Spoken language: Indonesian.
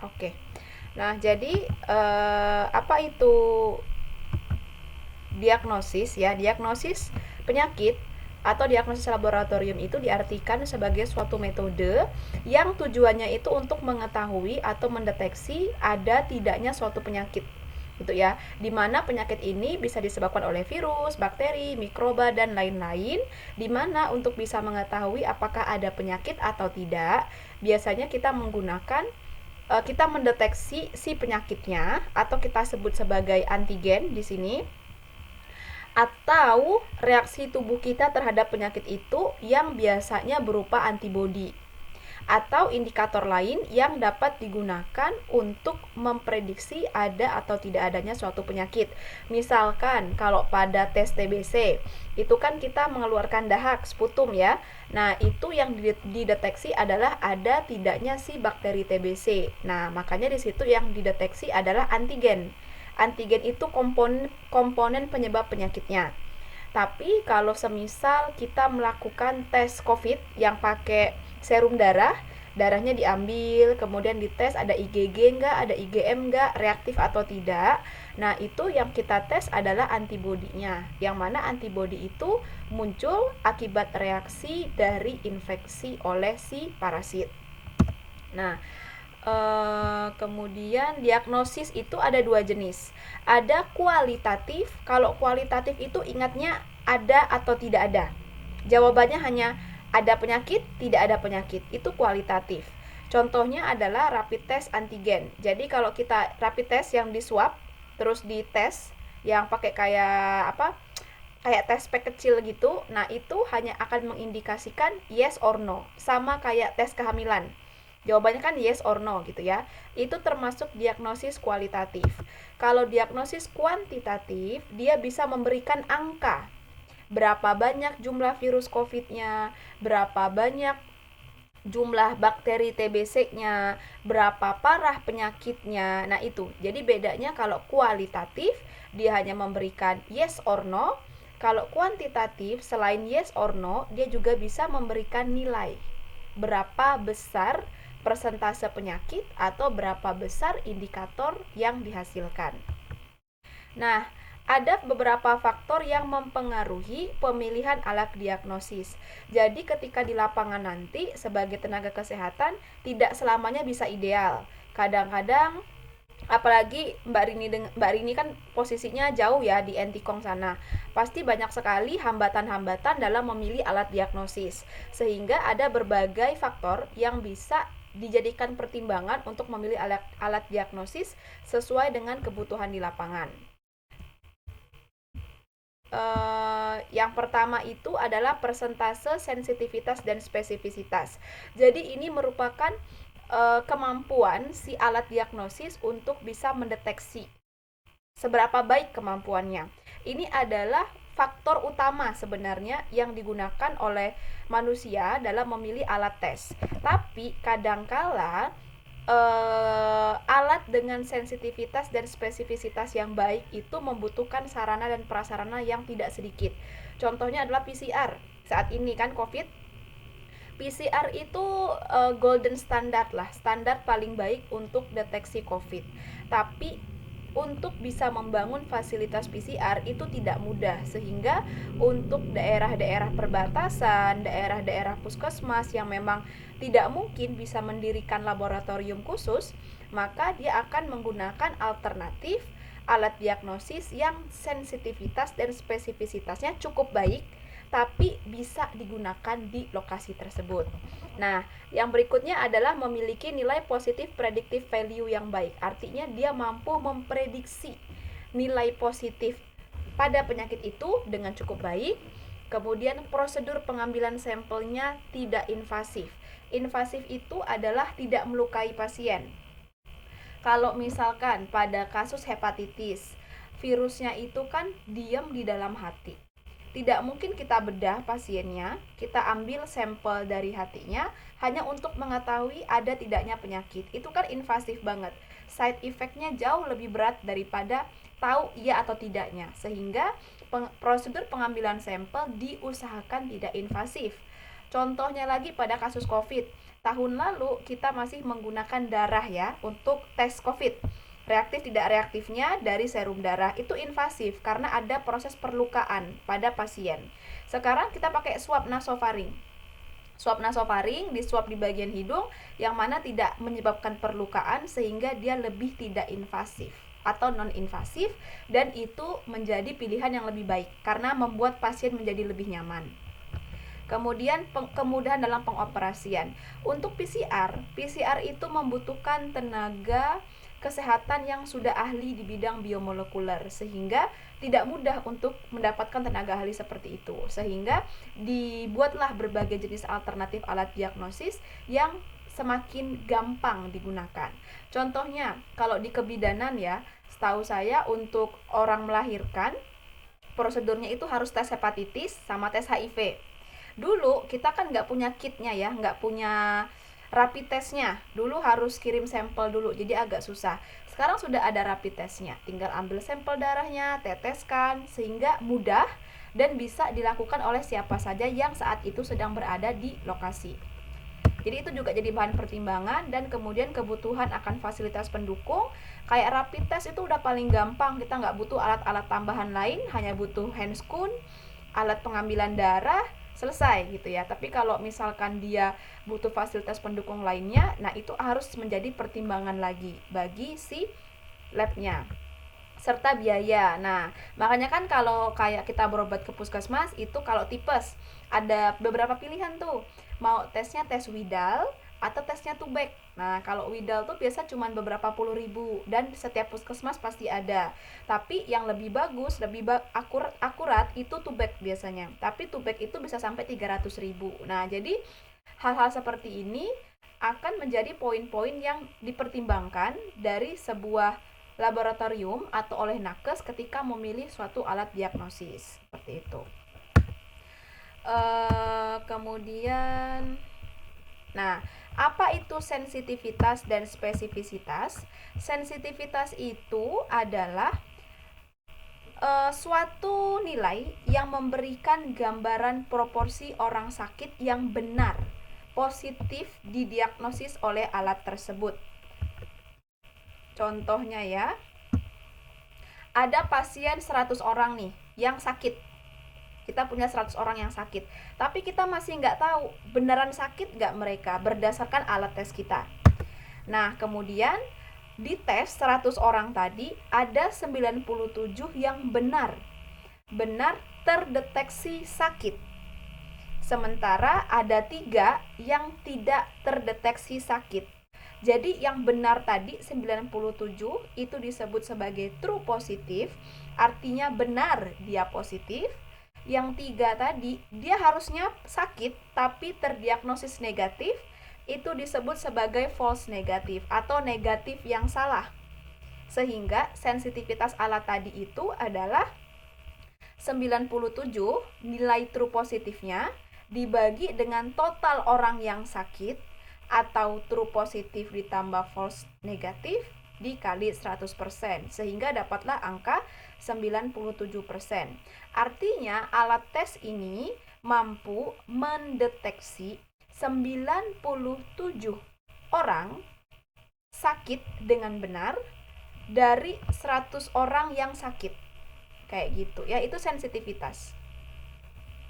Oke. Nah, jadi apa itu diagnosis ya? Diagnosis penyakit atau diagnosis laboratorium itu diartikan sebagai suatu metode yang tujuannya itu untuk mengetahui atau mendeteksi ada tidaknya suatu penyakit gitu ya, dimana penyakit ini bisa disebabkan oleh virus, bakteri, mikroba dan lain-lain. Dimana untuk bisa mengetahui apakah ada penyakit atau tidak, biasanya kita menggunakan kita mendeteksi si penyakitnya atau kita sebut sebagai antigen di sini, atau reaksi tubuh kita terhadap penyakit itu yang biasanya berupa antibodi atau indikator lain yang dapat digunakan untuk memprediksi ada atau tidak adanya suatu penyakit. Misalkan kalau pada tes TBC, itu kan kita mengeluarkan dahak, sputum ya. Nah, itu yang dideteksi adalah ada tidaknya si bakteri TBC. Nah, makanya di situ yang dideteksi adalah antigen. Antigen itu komponen penyebab penyakitnya. Tapi kalau semisal kita melakukan tes COVID yang pakai serum darah, darahnya diambil, kemudian dites ada IgG enggak, ada IgM enggak, reaktif atau tidak. Nah, itu yang kita tes adalah antibodinya. Yang mana antibodi itu muncul akibat reaksi dari infeksi oleh si parasit. Nah, kemudian diagnosis itu ada dua jenis. Ada kualitatif. Kalau kualitatif itu ingatnya ada atau tidak ada. Jawabannya hanya ada penyakit, tidak ada penyakit. Itu kualitatif. Contohnya adalah rapid test antigen. Jadi kalau kita rapid test yang di swab terus dites yang pakai kayak apa? Kayak tes pack kecil gitu. Nah, itu hanya akan mengindikasikan yes or no. Sama kayak tes kehamilan. Jawabannya kan yes or no gitu ya. Itu termasuk diagnosis kualitatif. Kalau diagnosis kuantitatif, dia bisa memberikan angka. Berapa banyak jumlah virus COVID-nya, berapa banyak jumlah bakteri TBC-nya, berapa parah penyakitnya. Nah, itu. Jadi bedanya kalau kualitatif, dia hanya memberikan yes or no. Kalau kuantitatif, selain yes or no, dia juga bisa memberikan nilai. Berapa besar persentase penyakit atau berapa besar indikator yang dihasilkan. Nah, ada beberapa faktor yang mempengaruhi pemilihan alat diagnosis. Jadi ketika di lapangan nanti sebagai tenaga kesehatan tidak selamanya bisa ideal. Kadang-kadang apalagi Mbak Rini kan posisinya jauh ya di Entikong sana. Pasti banyak sekali hambatan-hambatan dalam memilih alat diagnosis. Sehingga ada berbagai faktor yang bisa dijadikan pertimbangan untuk memilih alat diagnosis sesuai dengan kebutuhan di lapangan. Yang pertama itu adalah persentase sensitivitas dan spesifisitas. Jadi ini merupakan kemampuan si alat diagnosis untuk bisa mendeteksi seberapa baik kemampuannya. Ini adalah faktor utama sebenarnya yang digunakan oleh manusia dalam memilih alat tes. Tapi kadangkala alat dengan sensitivitas dan spesifisitas yang baik itu membutuhkan sarana dan prasarana yang tidak sedikit. Contohnya adalah PCR. Saat ini kan COVID, PCR itu golden standard lah, standar paling baik untuk deteksi COVID. Tapi untuk bisa membangun fasilitas PCR itu tidak mudah, sehingga untuk daerah-daerah perbatasan, daerah-daerah puskesmas yang memang tidak mungkin bisa mendirikan laboratorium khusus, maka dia akan menggunakan alternatif alat diagnosis yang sensitivitas dan spesifisitasnya cukup baik tapi bisa digunakan di lokasi tersebut. Nah, yang berikutnya adalah memiliki nilai positif predictive value yang baik. Artinya dia mampu memprediksi nilai positif pada penyakit itu dengan cukup baik. Kemudian prosedur pengambilan sampelnya tidak invasif. Invasif itu adalah tidak melukai pasien. Kalau misalkan pada kasus hepatitis, virusnya itu kan diam di dalam hati. Tidak mungkin kita bedah pasiennya, kita ambil sampel dari hatinya hanya untuk mengetahui ada tidaknya penyakit. Itu kan invasif banget. Side effect-nya jauh lebih berat daripada tahu iya atau tidaknya. Sehingga prosedur pengambilan sampel diusahakan tidak invasif. Contohnya lagi pada kasus COVID, tahun lalu kita masih menggunakan darah ya untuk tes COVID. Reaktif tidak reaktifnya dari serum darah itu invasif karena ada proses perlukaan pada pasien. Sekarang kita pakai swab nasofaring. Swab nasofaring disuap di bagian hidung yang mana tidak menyebabkan perlukaan sehingga dia lebih tidak invasif atau non-invasif, dan itu menjadi pilihan yang lebih baik karena membuat pasien menjadi lebih nyaman. Kemudian kemudahan dalam pengoperasian. Untuk PCR itu membutuhkan tenaga kesehatan yang sudah ahli di bidang biomolekuler sehingga tidak mudah untuk mendapatkan tenaga ahli seperti itu. Sehingga dibuatlah berbagai jenis alternatif alat diagnosis yang semakin gampang digunakan. Contohnya, kalau di kebidanan ya, setahu saya untuk orang melahirkan prosedurnya itu harus tes hepatitis sama tes HIV. Dulu kita kan nggak punya kitnya ya, nggak punya rapid testnya. Dulu harus kirim sampel dulu, jadi agak susah. Sekarang sudah ada rapid testnya, tinggal ambil sampel darahnya, teteskan, sehingga mudah dan bisa dilakukan oleh siapa saja yang saat itu sedang berada di lokasi. Jadi itu juga jadi bahan pertimbangan. Dan kemudian kebutuhan akan fasilitas pendukung. Kayak rapid test itu udah paling gampang, kita nggak butuh alat-alat tambahan lain, hanya butuh handscoon, alat pengambilan darah, selesai gitu ya. Tapi kalau misalkan dia butuh fasilitas pendukung lainnya, nah itu harus menjadi pertimbangan lagi bagi si labnya, serta biaya. Nah, makanya kan kalau kayak kita berobat ke puskesmas itu kalau tipes ada beberapa pilihan tuh. Mau tesnya tes Widal atau tesnya Tubek. Nah, kalau Widal tuh biasa cuma beberapa puluh ribu dan setiap puskesmas pasti ada. Tapi yang lebih bagus, lebih akurat itu Tubek biasanya. Tapi Tubek itu bisa sampai 300 ribu. Nah, jadi hal-hal seperti ini akan menjadi poin-poin yang dipertimbangkan dari sebuah laboratorium atau oleh nakes ketika memilih suatu alat diagnosis seperti itu. Kemudian, nah, apa itu sensitivitas dan spesifisitas? Sensitivitas itu adalah suatu nilai yang memberikan gambaran proporsi orang sakit yang benar, positif didiagnosis oleh alat tersebut. Contohnya ya, ada pasien 100 orang nih yang sakit. Kita punya 100 orang yang sakit, tapi kita masih nggak tahu beneran sakit nggak mereka berdasarkan alat tes kita. Nah, kemudian di tes 100 orang tadi ada 97 yang benar terdeteksi sakit. Sementara ada 3 yang tidak terdeteksi sakit. Jadi yang benar tadi 97 itu disebut sebagai true positif, artinya benar dia positif. Yang 3 tadi dia harusnya sakit tapi terdiagnosis negatif, itu disebut sebagai false negatif atau negatif yang salah. Sehingga sensitivitas alat tadi itu adalah 97 nilai true positifnya dibagi dengan total orang yang sakit atau true positif ditambah false negatif dikali 100%, sehingga dapatlah angka 97%. Artinya alat tes ini mampu mendeteksi 97 orang sakit dengan benar dari 100 orang yang sakit. Kayak gitu ya, itu sensitivitas.